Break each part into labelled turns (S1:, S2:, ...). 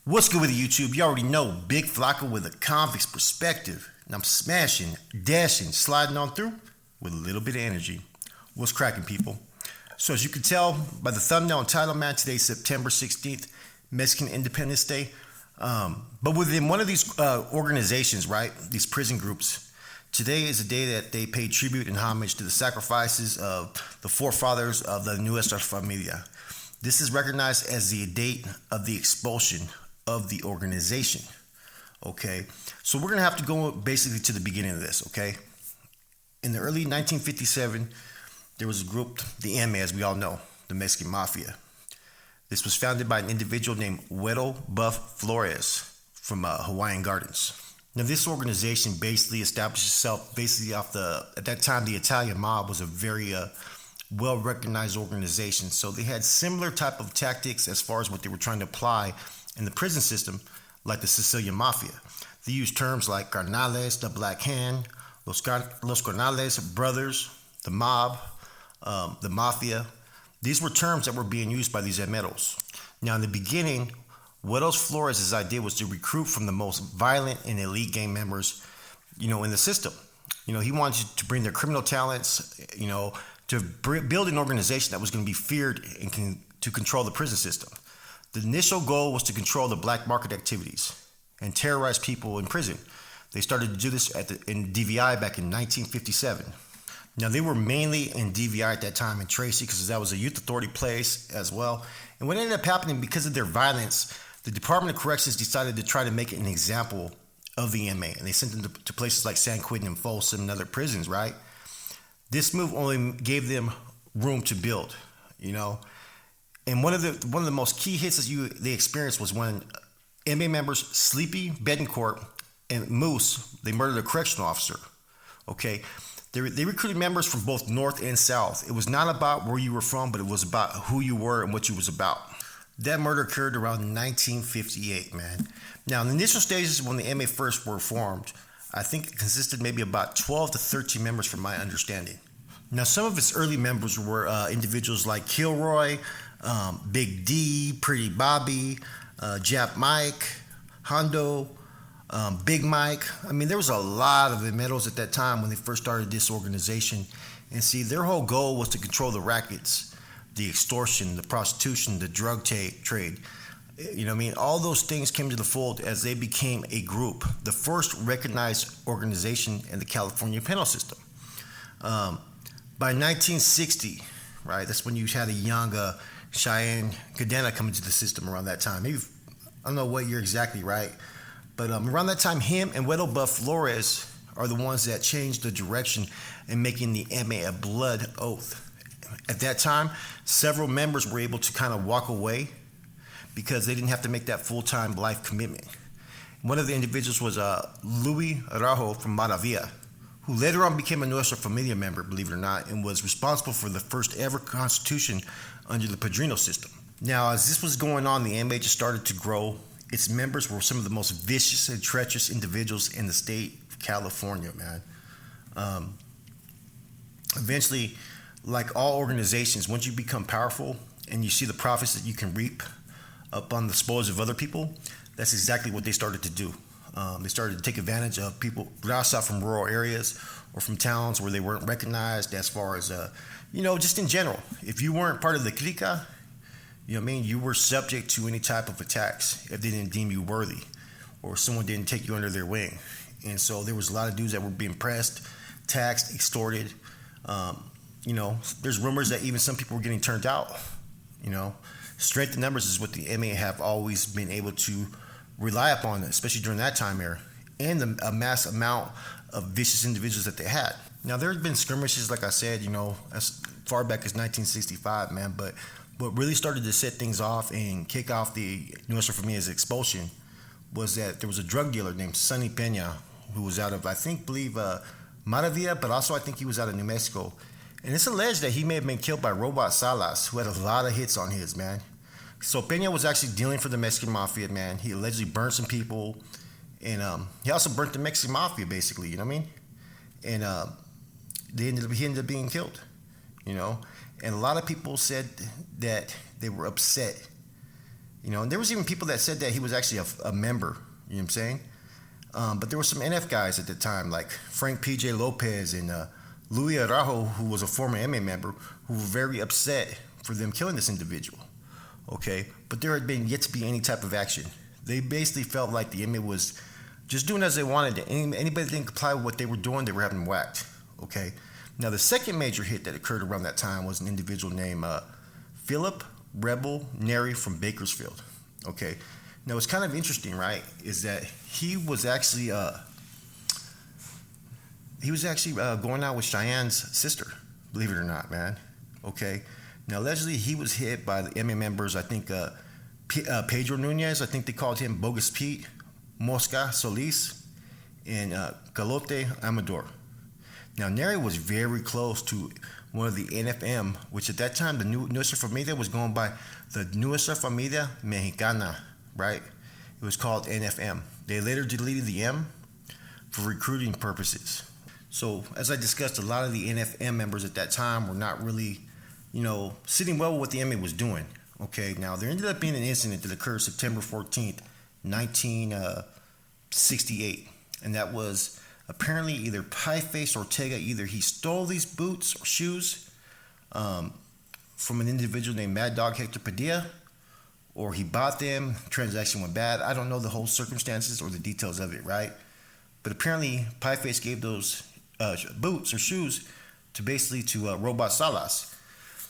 S1: What's good with the YouTube? You already know Big Flocka with a convict's perspective. And I'm smashing, dashing, sliding on through with a little bit of energy. What's cracking, people? So as you can tell by the thumbnail and title, man, today's September 16th, Mexican Independence Day. But within one of these organizations, right, these prison groups, today is a day that they pay tribute and homage to the sacrifices of the forefathers of the Nuestra Familia. This is recognized as the date of the expulsion of the organization. Okay, so we're gonna have to go basically to the beginning of this. Okay, in the early 1957, there was a group, the MA, as we all know, the Mexican Mafia. This was founded by an individual named Weddle Buff Flores from Hawaiian Gardens. Now, this organization basically established itself basically off at that time, the Italian mob was a very well-recognized organization. So they had similar type of tactics as far as what they were trying to apply in the prison system, like the Sicilian Mafia. They used terms like carnales, the black hand, los carnales, brothers, the mob, the mafia. These were terms that were being used by these emeros. Now, in the beginning, Weddle Flores' idea was to recruit from the most violent and elite gang members, in the system. He wanted to bring their criminal talents, to build an organization that was going to be feared and to control the prison system. The initial goal was to control the black market activities and terrorize people in prison. They started to do this in DVI back in 1957. Now, they were mainly in DVI at that time in Tracy because that was a youth authority place as well. And what ended up happening, because of their violence, the Department of Corrections decided to try to make an example of the MA. And they sent them to places like San Quentin and Folsom and other prisons, right? This move only gave them room to build, And one of the most key hits that they experienced was when MA members Sleepy, Betancourt, and Moose, they murdered a correctional officer. Okay, they recruited members from both North and South. It was not about where you were from, but it was about who you were and what you was about. That murder occurred around 1958, man. Now, in the initial stages when the MA first were formed, I think it consisted maybe about 12 to 13 members from my understanding. Now, some of its early members were individuals like Kilroy, Big D, Pretty Bobby, Jap Mike, Hondo, Big Mike. I mean, there was a lot of emeros at that time when they first started this organization. And see, their whole goal was to control the rackets, the extortion, the prostitution, the drug trade. All those things came to the fold as they became a group, the first recognized organization in the California penal system. By 1960, right, that's when you had a young Cheyenne Cadena come into the system around that time. Maybe, I don't know what year exactly, right? But around that time, him and Weddle Buff Flores are the ones that changed the direction in making the MA a blood oath. At that time, several members were able to kind of walk away because they didn't have to make that full-time life commitment. One of the individuals was Luis Araujo from Mafia, who later on became a Nuestra Familia member, believe it or not, and was responsible for the first ever constitution under the Padrino system. Now, as this was going on, the MA just started to grow. Its members were some of the most vicious and treacherous individuals in the state of California, man. Eventually, like all organizations, once you become powerful and you see the profits that you can reap upon the spoils of other people, that's exactly what they started to do. They started to take advantage of people raza from rural areas or from towns where they weren't recognized as far as, just in general. If you weren't part of the clica, you were subject to any type of attacks if they didn't deem you worthy or someone didn't take you under their wing. And so there was a lot of dudes that were being pressed, taxed, extorted. There's rumors that even some people were getting turned out. Strength in numbers is what the MA have always been able to rely upon, especially during that time era, and the mass amount of vicious individuals that they had. Now, there have been skirmishes, like I said, as far back as 1965, man, but what really started to set things off and kick off the Nuestra Familia's expulsion was that there was a drug dealer named Sonny Pena who was out of, believe Maravilla, but also I think he was out of New Mexico. And it's alleged that he may have been killed by Robot Salas, who had a lot of hits on his, man. So Pena was actually dealing for the Mexican Mafia, man. He allegedly burned some people, and he also burnt the Mexican Mafia, basically, you know what I mean? And he ended up being killed, And a lot of people said that they were upset And there was even people that said that he was actually a member. You know what I'm saying? But there were some NF guys at the time, like Frank P.J. Lopez and Louis Araujo, who was a former MA member, who were very upset for them killing this individual. Okay, but there had been yet to be any type of action. They basically felt like the MA was just doing as they wanted. Anybody that didn't comply with what they were doing, they were having whacked. Okay, now the second major hit that occurred around that time was an individual named Philip Rebel Neri from Bakersfield. Okay, now what's kind of interesting, right, is that he was actually going out with Cheyenne's sister, believe it or not, man. Okay, now allegedly he was hit by the MA members. I think Pedro Nunez, I think they called him Bogus Pete, Mosca Solis, and Galote Amador. Now Neri was very close to one of the NFM, which at that time the Nuestra Familia was going by the Nuestra Familia Mexicana, right? It was called NFM. They later deleted the M for recruiting purposes. So as I discussed, a lot of the NFM members at that time were not really, sitting well with what the MA was doing. Okay, now there ended up being an incident that occurred September 14th, 1968, and that was apparently either Pieface Ortega, either he stole these boots or shoes from an individual named Mad Dog Hector Padilla, or he bought them, transaction went bad. I don't know the whole circumstances or the details of it, right? But apparently Pieface gave those boots or shoes to Robot Salas.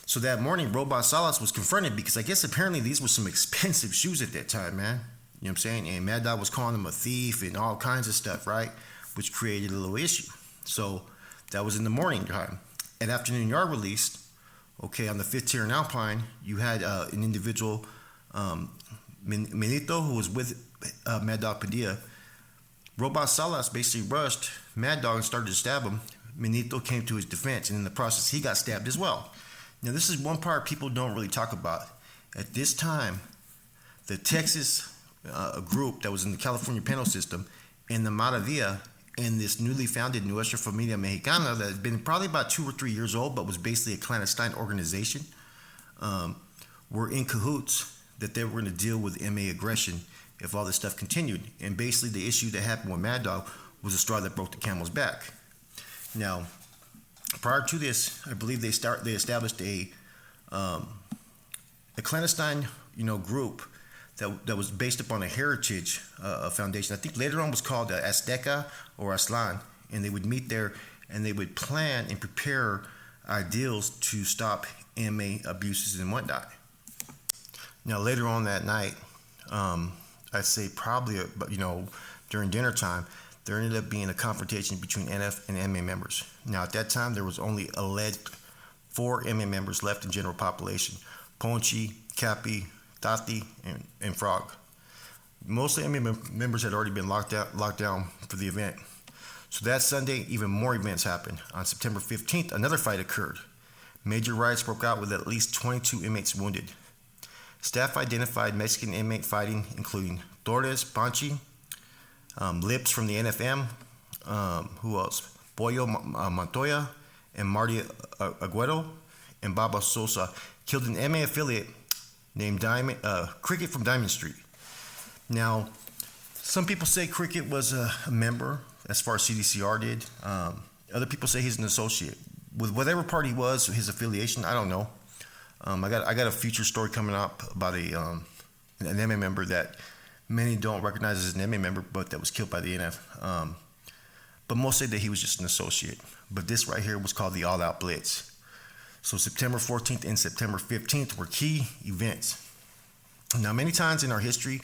S1: So that morning, Robot Salas was confronted because I guess apparently these were some expensive shoes at that time, man. You know what I'm saying? And Mad Dog was calling him a thief and all kinds of stuff, right? Which created a little issue. So that was in the morning time. At afternoon yard released, okay, on the 5th tier in Alpine, you had an individual, Menito, who was with Mad Dog Padilla. Robot Salas basically rushed Mad Dog and started to stab him. Menito came to his defense, and in the process, he got stabbed as well. Now, this is one part people don't really talk about. At this time, the Texas group that was in the California penal system and the Maravilla and this newly founded Nuestra Familia Mexicana that had been probably about 2 or 3 years old but was basically a clandestine organization were in cahoots that they were going to deal with MA aggression if all this stuff continued. And basically the issue that happened with Mad Dog was the straw that broke the camel's back. Now, prior to this, I believe they established a clandestine, group that was based upon a heritage foundation. I think later on was called Azteca or Aslan, and they would meet there and they would plan and prepare ideals to stop MA abuses and whatnot. Now, later on that night, I'd say probably, during dinner time, there ended up being a confrontation between NF and MA members. Now, at that time, there was only alleged 4 MA members left in general population: Ponchi, Cappy, Tati, and Frog. Most of the MA members had already been locked down for the event. So that Sunday, even more events happened. On September 15th, another fight occurred. Major riots broke out with at least 22 inmates wounded. Staff identified Mexican inmate fighting, including Torres, Panchi, Lips from the NFM, who else? Pollo Montoya, and Marty Aguero, and Baba Sosa killed an MA affiliate named Cricket from Diamond Street. Now, some people say Cricket was a member, as far as CDCR did. Other people say he's an associate. With whatever part he was, his affiliation, I don't know. I got a future story coming up about an MA member that many don't recognize as an MA member, but that was killed by the NF. But most say that he was just an associate. But this right here was called the All-Out Blitz. So September 14th and September 15th were key events. Now, many times in our history,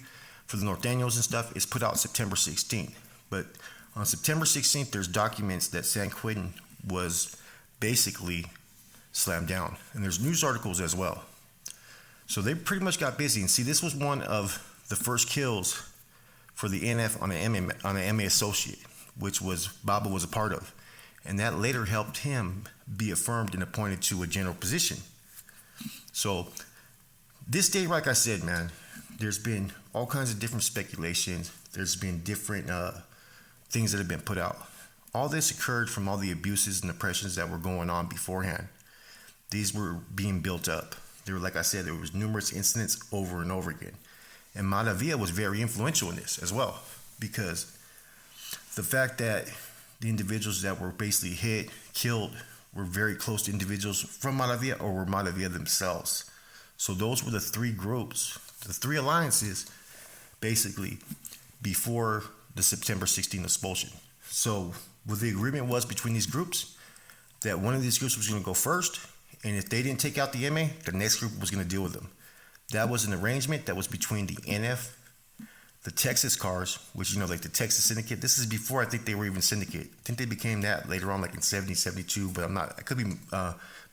S1: for the Norteños and stuff, it's put out September 16th. But on September 16th, there's documents that San Quentin was basically slammed down. And there's news articles as well. So they pretty much got busy. And see, this was one of the first kills for the NF on an MA associate, which Baba was a part of. And that later helped him be affirmed and appointed to a general position. So this day, like I said, man, there's been all kinds of different speculations. There's been different things that have been put out. All this occurred from all the abuses and oppressions that were going on beforehand. These were being built up. There were, like I said, there was numerous incidents over and over again. And Malavia was very influential in this as well, because the fact that the individuals that were basically hit, killed, were very close to individuals from Malavia or were Malavia themselves. So those were the three groups, the three alliances, basically, before the September 16th expulsion. So what the agreement was between these groups, that one of these groups was going to go first, and if they didn't take out the MA, the next group was going to deal with them. That was an arrangement that was between the NF, the Texas cars, which, like the Texas Syndicate. This is before I think they were even Syndicate. I think they became that later on, like in 70, 72, but I could be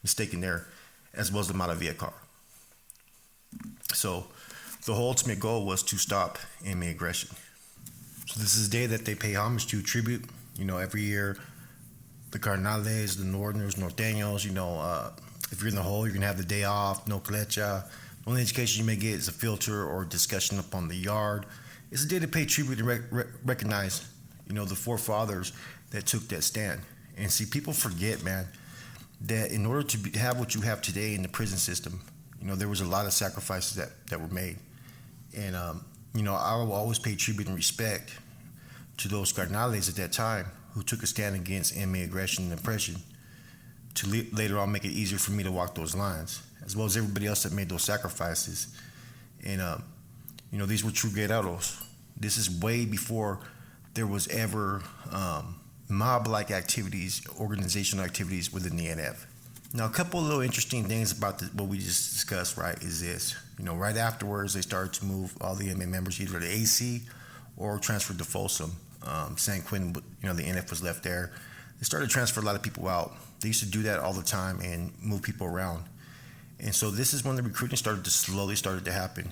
S1: mistaken there, as well as the Malavia car. So the whole ultimate goal was to stop MA aggression. So this is a day that they pay homage to, tribute, every year. The Carnales, the Northerners, Norteños, if you're in the hole, you're going to have the day off, no clecha. The only education you may get is a filter or discussion up on the yard. It's a day to pay tribute and recognize, the forefathers that took that stand. And see, people forget, man, that in order to have what you have today in the prison system, there was a lot of sacrifices that were made. And, I will always pay tribute and respect to those Carnales at that time who took a stand against MA aggression and oppression to later on make it easier for me to walk those lines, as well as everybody else that made those sacrifices. And, these were true guerreros. This is way before there was ever mob-like activities, organizational activities within the NF. Now, a couple of little interesting things about what we just discussed, right, is this. Right afterwards, they started to move all the MA members either to AC or transferred to Folsom. San Quentin, the NF was left there. They started to transfer a lot of people out. They used to do that all the time and move people around. And so this is when the recruiting started to happen.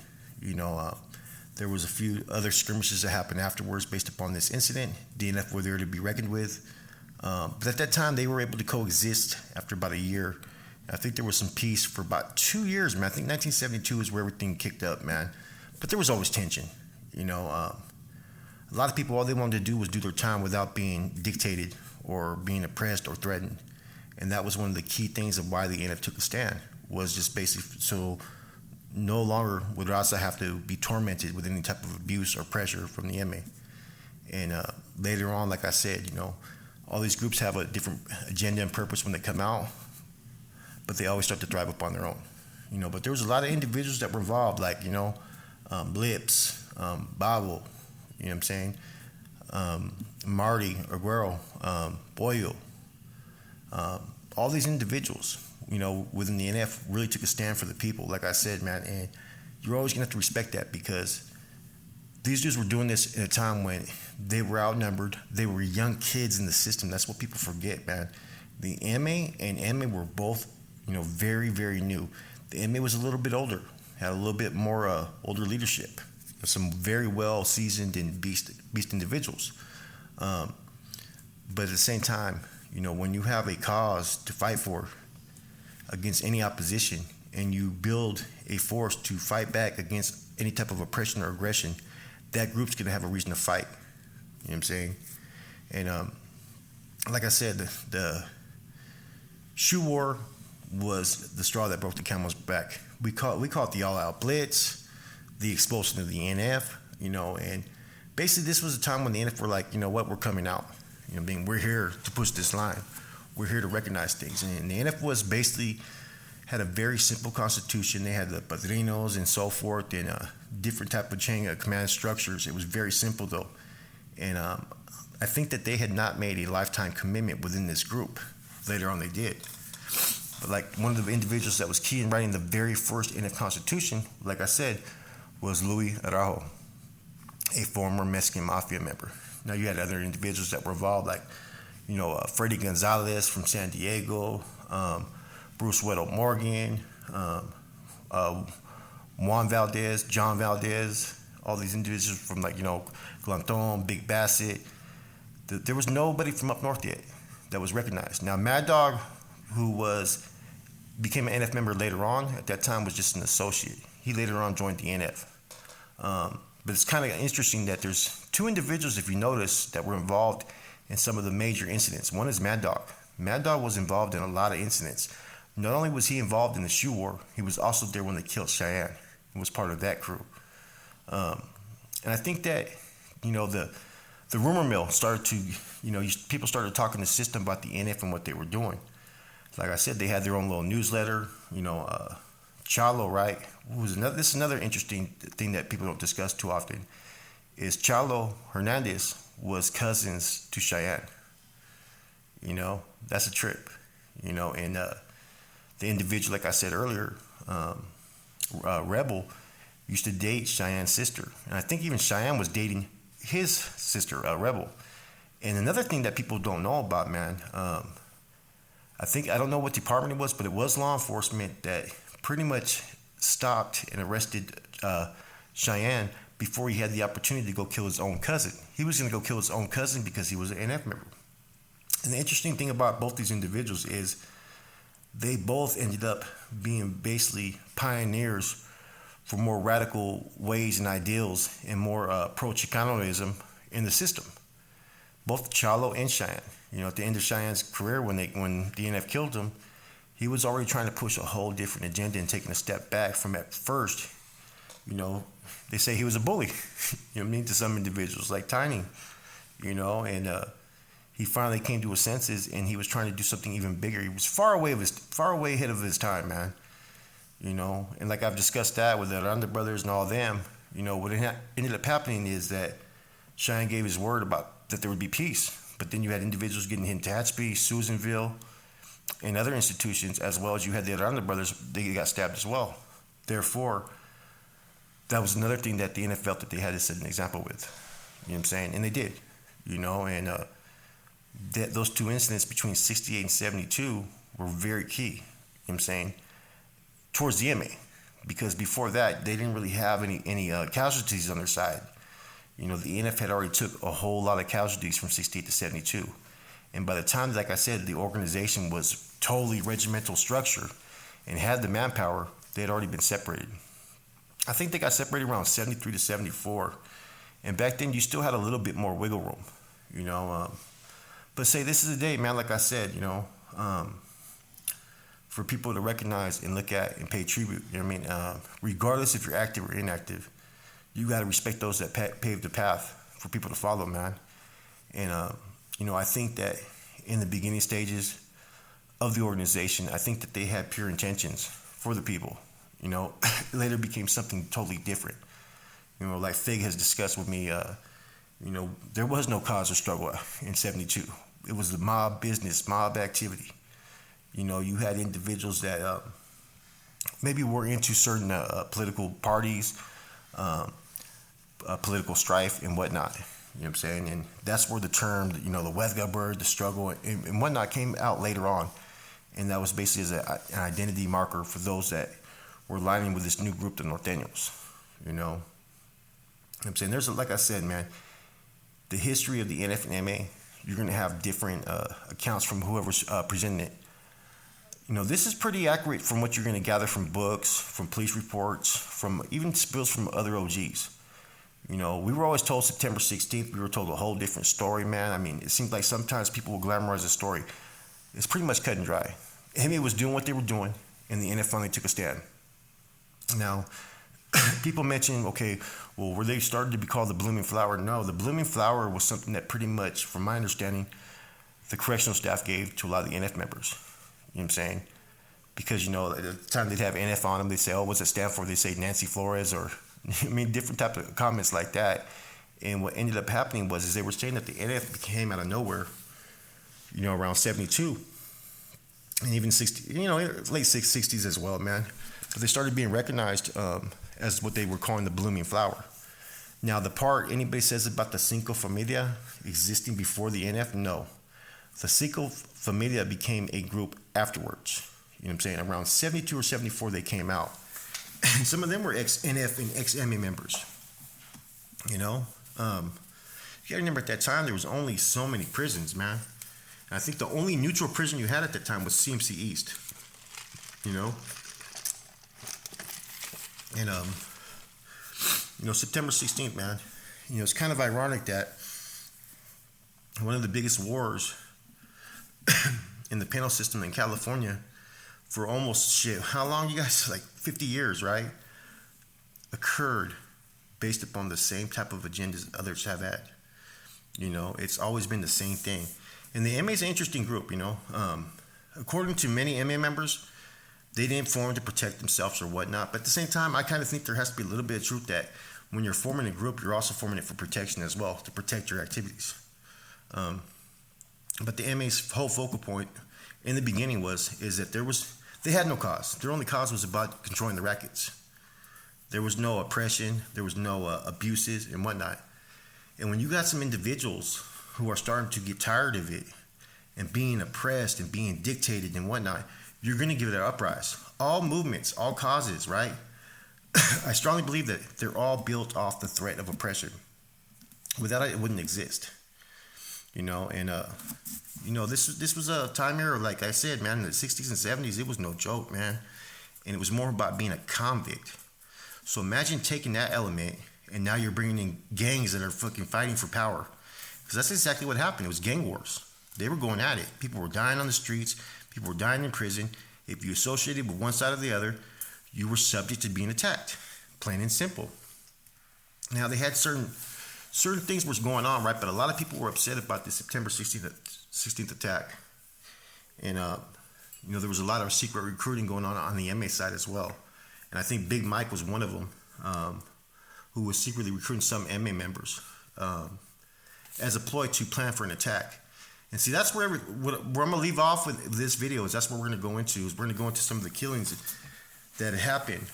S1: There was a few other skirmishes that happened afterwards based upon this incident. DNF were there to be reckoned with. But at that time, they were able to coexist after about a year. I think there was some peace for about 2 years, man. I think 1972 is where everything kicked up, man. But there was always tension. A lot of people, all they wanted to do was do their time without being dictated or being oppressed or threatened. And that was one of the key things of why the NF took a stand, was just basically so no longer would Raza have to be tormented with any type of abuse or pressure from the MA. And later on, like I said, all these groups have a different agenda and purpose when they come out, but they always start to thrive up on their own. But there was a lot of individuals that were involved, like, Blips, Babo, you know what I'm saying? Marty, Aguero, Boyo, all these individuals, within the NF really took a stand for the people, like I said, man. And you're always going to have to respect that, because these dudes were doing this in a time when they were outnumbered. They were young kids in the system. That's what people forget, man. The MA and MA were both, very, very new. The MA was a little bit older, had a little bit more older leadership. Some very well seasoned and beast individuals. But at the same time, when you have a cause to fight for against any opposition, and you build a force to fight back against any type of oppression or aggression, that group's going to have a reason to fight. You know what I'm saying? And like I said, the shoe war was the straw that broke the camel's back. We call it the All-Out Blitz, the expulsion of the NF, and basically this was a time when the NF were like, we're coming out. We're here to push this line. We're here to recognize things. And the NF was basically had a very simple constitution. They had the padrinos and so forth, and a different type of chain of command structures. It was very simple, though. And I think that they had not made a lifetime commitment within this group. Later on, they did. But like one of the individuals that was key in writing the very first NF Constitution, like I said, was Luis Araujo, a former Mexican Mafia member. Now you had other individuals that were involved, like, Freddy Gonzalez from San Diego, Bruce Weddle Morgan, Juan Valdez, John Valdez, all these individuals from Glanton, Big Bassett. There was nobody from up north yet that was recognized. Now Mad Dog, who became an NF member later on, at that time was just an associate. He later on joined the NF. But it's kind of interesting that there's two individuals, if you notice, that were involved in some of the major incidents. One is Mad Dog. Mad Dog was involved in a lot of incidents. Not only was he involved in the shoe war, he was also there when they killed Cheyenne. He was part of that crew. And I think that, the rumor mill started to, people started talking to the system about the NF and what they were doing. Like I said, they had their own little newsletter. Chalo, right? This is another interesting thing that people don't discuss too often. Is Chalo Hernandez was cousins to Cheyenne. That's a trip. And the individual, like I said earlier, Rebel, used to date Cheyenne's sister, and I think even Cheyenne was dating his sister, Rebel. And another thing that people don't know about, man, I don't know what department it was, but it was law enforcement that pretty much stopped and arrested Cheyenne before he had the opportunity to go kill his own cousin. He was going to go kill his own cousin because he was an NF member. And the interesting thing about both these individuals is they both ended up being basically pioneers for more radical ways and ideals and more pro-Chicanoism in the system. Both Chalo and Cheyenne. At the end of Cheyenne's career, when the NF killed him, he was already trying to push a whole different agenda and taking a step back from at first. They say he was a bully, to some individuals like Tiny, and he finally came to his senses and he was trying to do something even bigger. He was far away ahead of his time, man. And like I've discussed that with the Aranda brothers and all them, what ended up happening is that Cheyenne gave his word about that there would be peace. But then you had individuals getting hit in Tehachapi, Susanville, and other institutions, as well as you had the Aranda brothers, they got stabbed as well. Therefore, that was another thing that the NF felt that they had to set an example with. You know what I'm saying? And they did, and those two incidents between 68 and 72 were very key, you know what I'm saying, towards the MA. Because before that, they didn't really have any casualties on their side. The NF had already took a whole lot of casualties from 68 to 72. And by the time, like I said, the organization was totally regimental structure and had the manpower, they had already been separated. I think they got separated around 73 to 74. And back then, you still had a little bit more wiggle room, But say this is a day, man, like I said, for people to recognize and look at and pay tribute, regardless if you're active or inactive. You got to respect those that paved the path for people to follow, man. And, I think that in the beginning stages of the organization, I think that they had pure intentions for the people. Later became something totally different. Like Fig has discussed with me, there was no cause or struggle in 72. It was the mob business, mob activity. You had individuals that maybe were into certain political parties, political strife and whatnot. You know what I'm saying? And that's where the term, the Huelga bird, the struggle and whatnot came out later on. And that was basically as an identity marker for those that were aligning with this new group, the Norteños. You know what I'm saying? Like I said, man, the history of the NF and MA, you're going to have different accounts from whoever's presenting it. This is pretty accurate from what you're going to gather from books, from police reports, from even spills from other OGs. We were always told September 16th, we were told a whole different story, man. I mean, it seems like sometimes people will glamorize the story. It's pretty much cut and dry. MA was doing what they were doing, and the NF finally took a stand. Now, people mention, okay, well, were they started to be called the Blooming Flower? No, the Blooming Flower was something that pretty much, from my understanding, the correctional staff gave to a lot of the NF members. You know what I'm saying? Because, at the time they'd have NF on them, they'd say, oh, what's it stand for? They'd say Nancy Flores or, different type of comments like that. And what ended up happening was they were saying that the NF came out of nowhere, around 72. And even 60, late 60s as well, man. But they started being recognized as what they were calling the Blooming Flower. Now, the part anybody says about the Cinco Familia existing before the NF, no. The Cinco Familia became a group afterwards. You know what I'm saying? Around 72 or 74, they came out. And some of them were ex-NF and ex-MA members. You got to remember at that time, there was only so many prisons, man. And I think the only neutral prison you had at that time was CMC East. And, September 16th, man, it's kind of ironic that one of the biggest wars in the penal system in California for almost how long, you guys? Like 50 years, right? Occurred based upon the same type of agendas others have had. It's always been the same thing. And the MA is an interesting group, according to many MA members, they didn't form to protect themselves or whatnot. But at the same time, I kind of think there has to be a little bit of truth that when you're forming a group, you're also forming it for protection as well, to protect your activities. But the MA's whole focal point in the beginning is that they had no cause. Their only cause was about controlling the Rackets. There was no oppression, there was no abuses and whatnot. And when you got some individuals who are starting to get tired of it and being oppressed and being dictated and whatnot, you're going to give it an uprise. All movements, all causes, right? I strongly believe that they're all built off the threat of oppression. Without it, it wouldn't exist. This was a time era, like I said, man, in the 60s and 70s, it was no joke, man. And it was more about being a convict. So imagine taking that element and now you're bringing in gangs that are fucking fighting for power. Because that's exactly what happened. It was gang wars. They were going at it. People were dying on the streets. People were dying in prison. If you associated with one side or the other, you were subject to being attacked. Plain and simple. Now, they had certain things was going on, right? But a lot of people were upset about the September 16th attack. And, there was a lot of secret recruiting going on the MA side as well. And I think Big Mike was one of them, who was secretly recruiting some MA members as a ploy to plan for an attack. And see, that's where I'm going to leave off with this video. That's what we're going to go into. We're going to go into some of the killings that happened.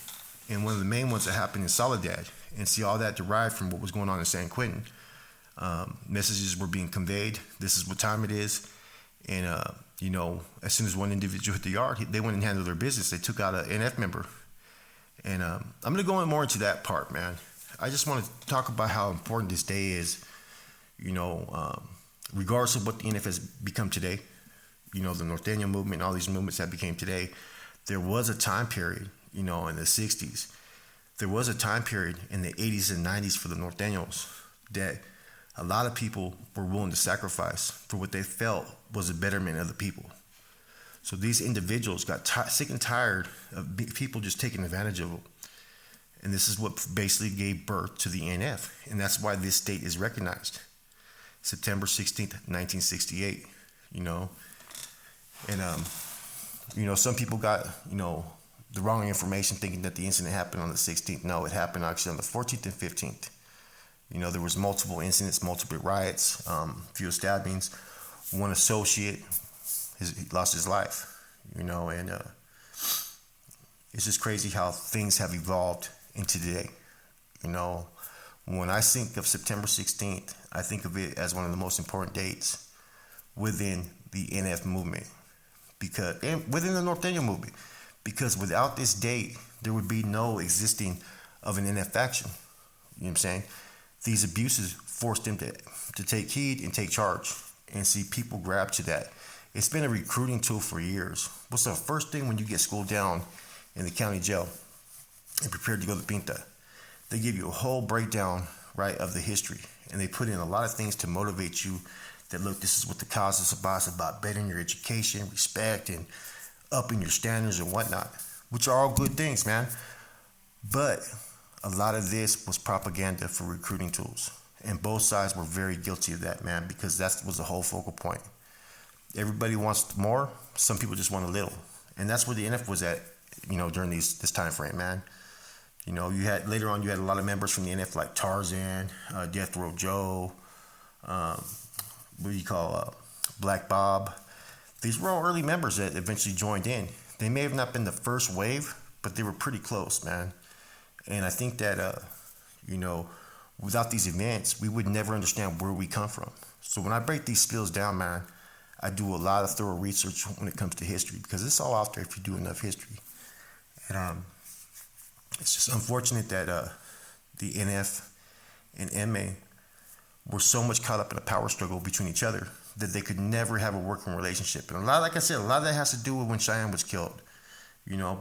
S1: And one of the main ones that happened in Solidad. And see all that derived from what was going on in San Quentin. Messages were being conveyed. This is what time it is. And, as soon as one individual hit the yard, they went and handled their business. They took out an NF member. And I'm going to go in more into that part, man. I just want to talk about how important this day is, regardless of what the NF has become today, the Norteño movement and all these movements that became today. There was a time period, in the 60s. There was a time period in the 80s and 90s for the Norteños that a lot of people were willing to sacrifice for what they felt was the betterment of the people. So these individuals got sick and tired of people just taking advantage of them. And this is what basically gave birth to the NF. And that's why this date is recognized. September 16th, 1968, And, some people got, the wrong information thinking that the incident happened on the 16th. No, it happened actually on the 14th and 15th. There was multiple incidents, multiple riots, few stabbings. One associate, he lost his life, and it's just crazy how things have evolved into today. When I think of September 16th, I think of it as one of the most important dates within the NF movement, and within the Norteño movement, because without this date, there would be no existing of an NF faction. You know what I'm saying? These abuses forced them to take heed and take charge, and see people grab to that. It's been a recruiting tool for years. What's the first thing when you get schooled down in the county jail and prepared to go to Pinta? They give you a whole breakdown, right, of the history. And they put in a lot of things to motivate you that, look, this is what the cause is about. It's about bettering your education, respect, and upping your standards and whatnot, which are all good things, man. But a lot of this was propaganda for recruiting tools. And both sides were very guilty of that, man, because that was the whole focal point. Everybody wants more. Some people just want a little. And that's where the NF was at, during this time frame, man. Later on, you had a lot of members from the NF like Tarzan, Death Row Joe, Black Bob. These were all early members that eventually joined in. They may have not been the first wave, but they were pretty close, man. And I think that, without these events, we would never understand where we come from. So when I break these spills down, man, I do a lot of thorough research when it comes to history, because it's all out there if you do enough history. And it's just unfortunate that the NF and MA were so much caught up in a power struggle between each other that they could never have a working relationship. And like I said, a lot of that has to do with when Cheyenne was killed,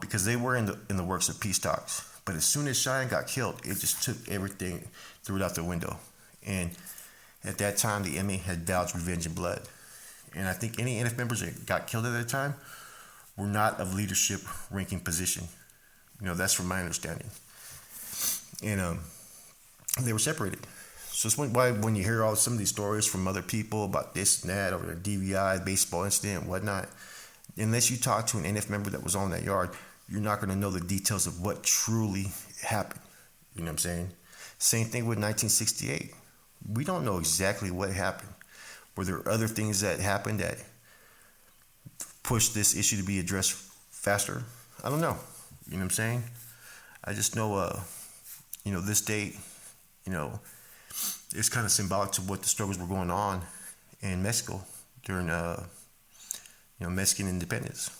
S1: because they were in the works of peace talks. But as soon as Cheyenne got killed, it just took everything, threw it out the window. And at that time, the MA had vowed revenge and blood. And I think any NF members that got killed at that time were not of leadership ranking position. That's from my understanding. And They were separated. So it's why when you hear all some of these stories from other people about this and that, or their DVI, baseball incident, and whatnot, unless you talk to an NF member that was on that yard, you're not going to know the details of what truly happened. You know what I'm saying? Same thing with 1968. We don't know exactly what happened. Were there other things that happened that pushed this issue to be addressed faster? I don't know. You know what I'm saying? I just know, this date, you know, it's kind of symbolic to what the struggles were going on in Mexico during, Mexican independence.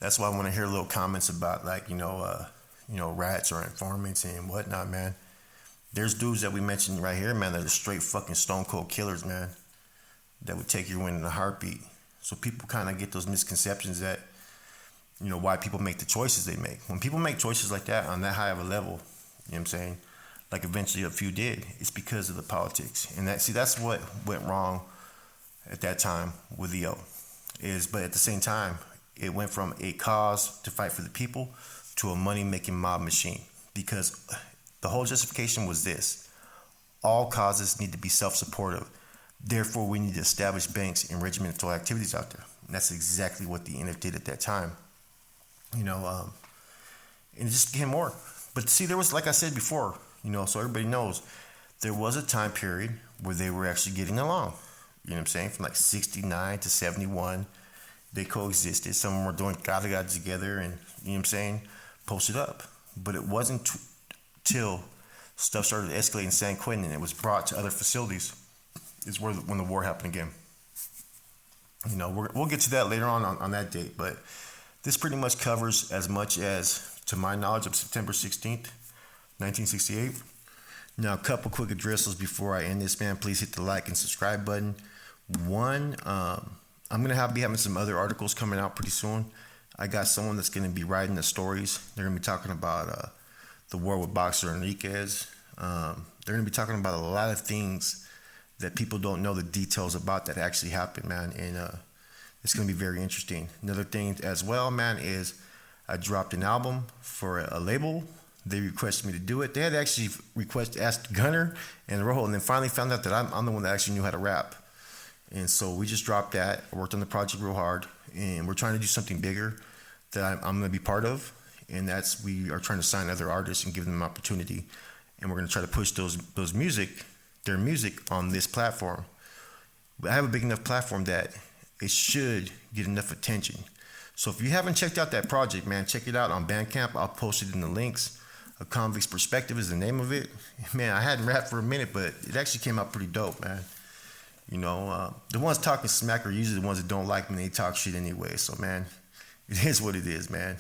S1: That's why I want to hear little comments about rats or informants and whatnot, man. There's dudes that we mentioned right here, man, that are straight fucking stone cold killers, man, that would take you in a heartbeat. So people kind of get those misconceptions that, why people make the choices they make. When people make choices like that on that high of a level, you know what I'm saying? Like eventually a few did, it's because of the politics. And that's what went wrong at that time with the but at the same time, it went from a cause to fight for the people to a money-making mob machine. Because the whole justification was this: all causes need to be self-supportive. Therefore, we need to establish banks and regimental activities out there. And that's exactly what the NF did at that time. And it just became more. But see, there was, like I said before, so everybody knows, there was a time period where they were actually getting along. You know what I'm saying? From like 69 to 71, they coexisted. Some of them were doing God together and, you know what I'm saying, posted up. But it wasn't till stuff started to escalate in San Quentin and it was brought to other facilities is when the war happened again. We'll get to that later on that date. But this pretty much covers as much as, to my knowledge, of September 16th, 1968. Now, a couple quick addressals before I end this, man. Please hit the like and subscribe button. One, I'm going to be having some other articles coming out pretty soon. I got someone that's going to be writing the stories. They're going to be talking about the war with Boxer Enriquez. They're going to be talking about a lot of things that people don't know the details about that actually happened, man. And it's going to be very interesting. Another thing as well, man, is I dropped an album for a label. They requested me to do it. They had actually asked Gunner and Rojo, and then finally found out that I'm the one that actually knew how to rap. And so we just dropped that. I worked on the project real hard, and we're trying to do something bigger that I'm going to be part of. And we are trying to sign other artists and give them an opportunity. And we're going to try to push their music on this platform. But I have a big enough platform that it should get enough attention. So if you haven't checked out that project, man, check it out on Bandcamp. I'll post it in the links. A Convict's Perspective is the name of it. Man, I hadn't rapped for a minute, but it actually came out pretty dope, man. The ones talking smack are usually the ones that don't like me. They talk shit anyway. So, man, it is what it is, man.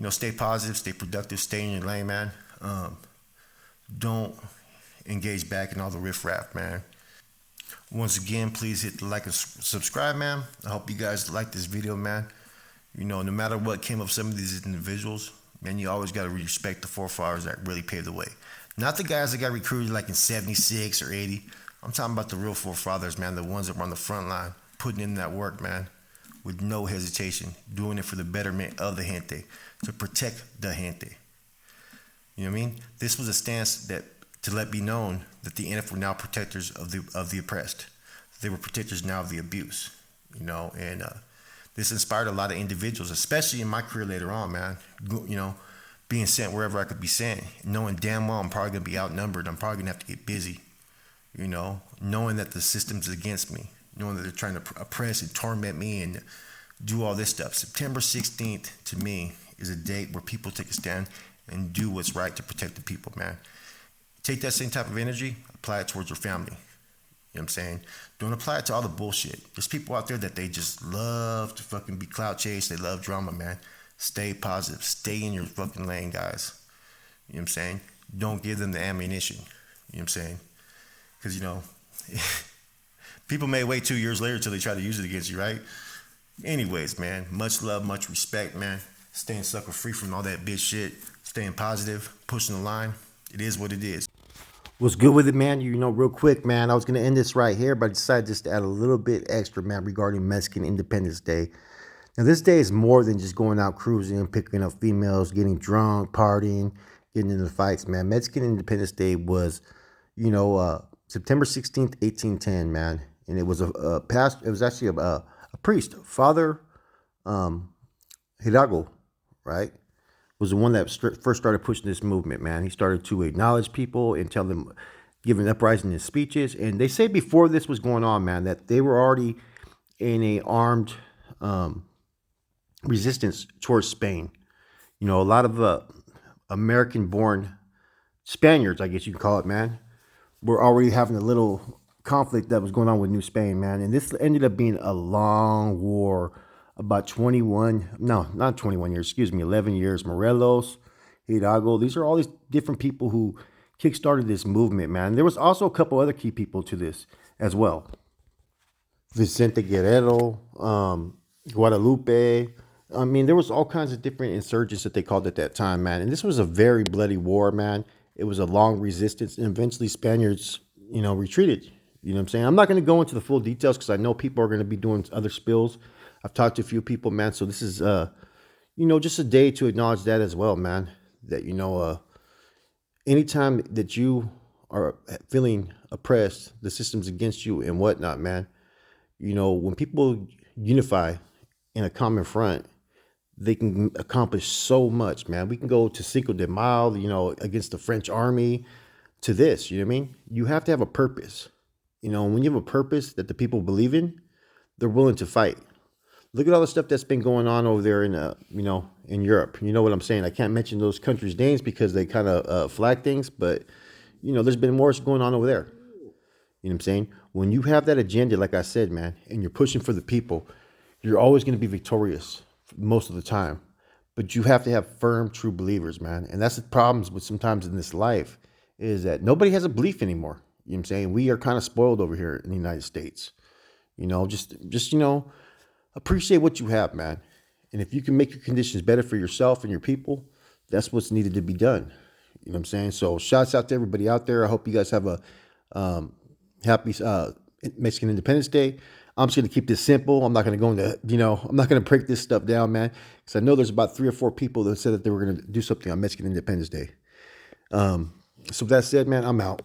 S1: Stay positive, stay productive, stay in your lane, man. Don't engage back in all the riffraff, man. Once again, please hit the like and subscribe, man. I hope you guys like this video, man. No matter what came of some of these individuals, man, you always got to respect the forefathers that really paved the way. Not the guys that got recruited like in 76 or 80. I'm talking about the real forefathers, man, the ones that were on the front line, putting in that work, man, with no hesitation, doing it for the betterment of the gente, to protect the gente. You know what I mean? This was a stance to let be known that the NF were now protectors of the oppressed. They were protectors now of the abuse, and this inspired a lot of individuals, especially in my career later on, man, being sent wherever I could be sent, knowing damn well I'm probably going to be outnumbered. I'm probably going to have to get busy, knowing that the system's against me, knowing that they're trying to oppress and torment me and do all this stuff. September 16th, to me, is a date where people take a stand and do what's right to protect the people, man. Take that same type of energy, apply it towards your family. You know what I'm saying? Don't apply it to all the bullshit. There's people out there that they just love to fucking be clout chased. They love drama, man. Stay positive. Stay in your fucking lane, guys. You know what I'm saying? Don't give them the ammunition. You know what I'm saying? Because, people may wait 2 years later till they try to use it against you, right? Anyways, man, much love, much respect, man. Staying sucker free from all that bitch shit. Staying positive, pushing the line. It is what it is. What's good with it, man? Real quick, man, I was going to end this right here, but I decided just to add a little bit extra, man, regarding Mexican Independence Day. Now, this day is more than just going out cruising, picking up females, getting drunk, partying, getting into the fights, man. Mexican Independence Day was, September 16th, 1810, man. And it was it was actually a priest, Father Hidalgo, right? Was the one that first started pushing this movement, man. He started to acknowledge people and tell them, giving uprising in speeches. And they say before this was going on, man, that they were already in a armed resistance towards Spain. A lot of American-born Spaniards, I guess you can call it, man, were already having a little conflict that was going on with New Spain, man. And this ended up being a long war, about 11 years. Morelos, Hidalgo, these are all these different people who kickstarted this movement, man. There was also a couple other key people to this as well. Vicente Guerrero, Guadalupe. I mean, there was all kinds of different insurgents that they called at that time, man. And this was a very bloody war, man. It was a long resistance, and eventually Spaniards, retreated. You know what I'm saying? I'm not going to go into the full details because I know people are going to be doing other spills. I've talked to a few people, man. So this is, just a day to acknowledge that as well, man. That, anytime that you are feeling oppressed, the system's against you and whatnot, man. When people unify in a common front, they can accomplish so much, man. We can go to Cinco de Mayo, against the French army, to this, you know what I mean? You have to have a purpose. When you have a purpose that the people believe in, they're willing to fight. Look at all the stuff that's been going on over there in Europe. You know what I'm saying? I can't mention those countries' names because they kind of flag things, but, there's been more going on over there. You know what I'm saying? When you have that agenda, like I said, man, and you're pushing for the people, you're always going to be victorious most of the time. But you have to have firm, true believers, man. And that's the problems with sometimes in this life is that nobody has a belief anymore. You know what I'm saying? We are kind of spoiled over here in the United States. Just appreciate what you have, man. And if you can make your conditions better for yourself and your people, that's what's needed to be done. You know what I'm saying? So shouts out to everybody out there. I hope you guys have a happy Mexican Independence Day. I'm just going to keep this simple. I'm not going to go into, I'm not going to break this stuff down, man. Because I know there's about 3 or 4 people that said that they were going to do something on Mexican Independence Day. So with that said, man, I'm out.